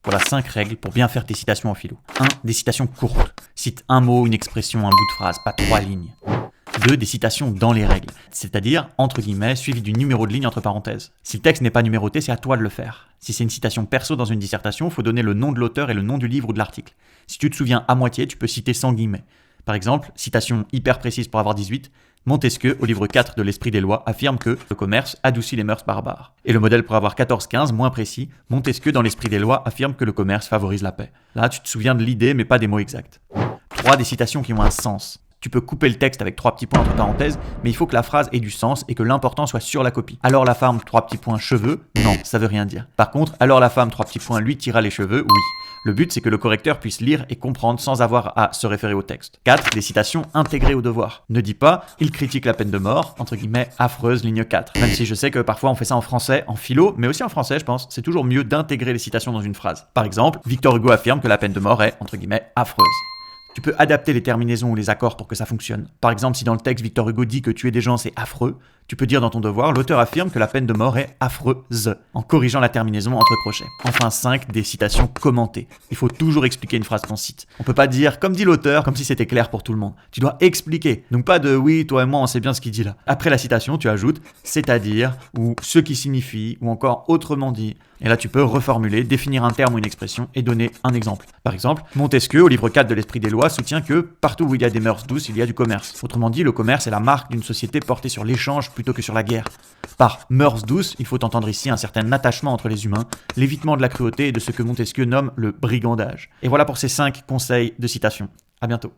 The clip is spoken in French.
Voilà 5 règles pour bien faire tes citations en philo. 1. Des citations courtes. Cite un mot, une expression, un bout de phrase, pas 3 lignes. 2. Des citations dans les règles, c'est-à-dire, entre guillemets, suivi du numéro de ligne entre parenthèses. Si le texte n'est pas numéroté, c'est à toi de le faire. Si c'est une citation perso dans une dissertation, il faut donner le nom de l'auteur et le nom du livre ou de l'article. Si tu te souviens à moitié, tu peux citer sans guillemets. Par exemple, citation hyper précise pour avoir 18, Montesquieu, au livre 4 de l'Esprit des lois, affirme que le commerce adoucit les mœurs barbares. Et le modèle pour avoir 14-15, moins précis, Montesquieu, dans l'Esprit des lois, affirme que le commerce favorise la paix. Là, tu te souviens de l'idée, mais pas des mots exacts. 3. Des citations qui ont un sens. Tu peux couper le texte avec 3 petits points entre parenthèses, mais il faut que la phrase ait du sens et que l'important soit sur la copie. Alors la femme, 3 petits points, cheveux, non, ça veut rien dire. Par contre, alors la femme, 3 petits points, lui tira les cheveux, oui. Le but, c'est que le correcteur puisse lire et comprendre sans avoir à se référer au texte. 4. Des citations intégrées au devoir. Ne dis pas « il critique la peine de mort », entre guillemets, affreuse, ligne 4. Même si je sais que parfois on fait ça en français, en philo, mais aussi en français, je pense, c'est toujours mieux d'intégrer les citations dans une phrase. Par exemple, Victor Hugo affirme que la peine de mort est, entre guillemets, affreuse. Tu peux adapter les terminaisons ou les accords pour que ça fonctionne. Par exemple, si dans le texte Victor Hugo dit que tuer des gens c'est affreux, tu peux dire dans ton devoir, l'auteur affirme que la peine de mort est affreuse, en corrigeant la terminaison entre crochets. Enfin 5, des citations commentées. Il faut toujours expliquer une phrase qu'on cite. On peut pas dire, comme dit l'auteur, comme si c'était clair pour tout le monde. Tu dois expliquer. Donc pas de oui, toi et moi on sait bien ce qu'il dit là. Après la citation, tu ajoutes c'est-à-dire, ou ce qui signifie, ou encore autrement dit. Et là tu peux reformuler, définir un terme ou une expression et donner un exemple. Par exemple, Montesquieu, au livre 4 de l'Esprit des lois, soutient que partout où il y a des mœurs douces, il y a du commerce. Autrement dit, le commerce est la marque d'une société portée sur l'échange plutôt que sur la guerre. Par mœurs douces, il faut entendre ici un certain attachement entre les humains, l'évitement de la cruauté et de ce que Montesquieu nomme le brigandage. Et voilà pour ces 5 conseils de citation. À bientôt.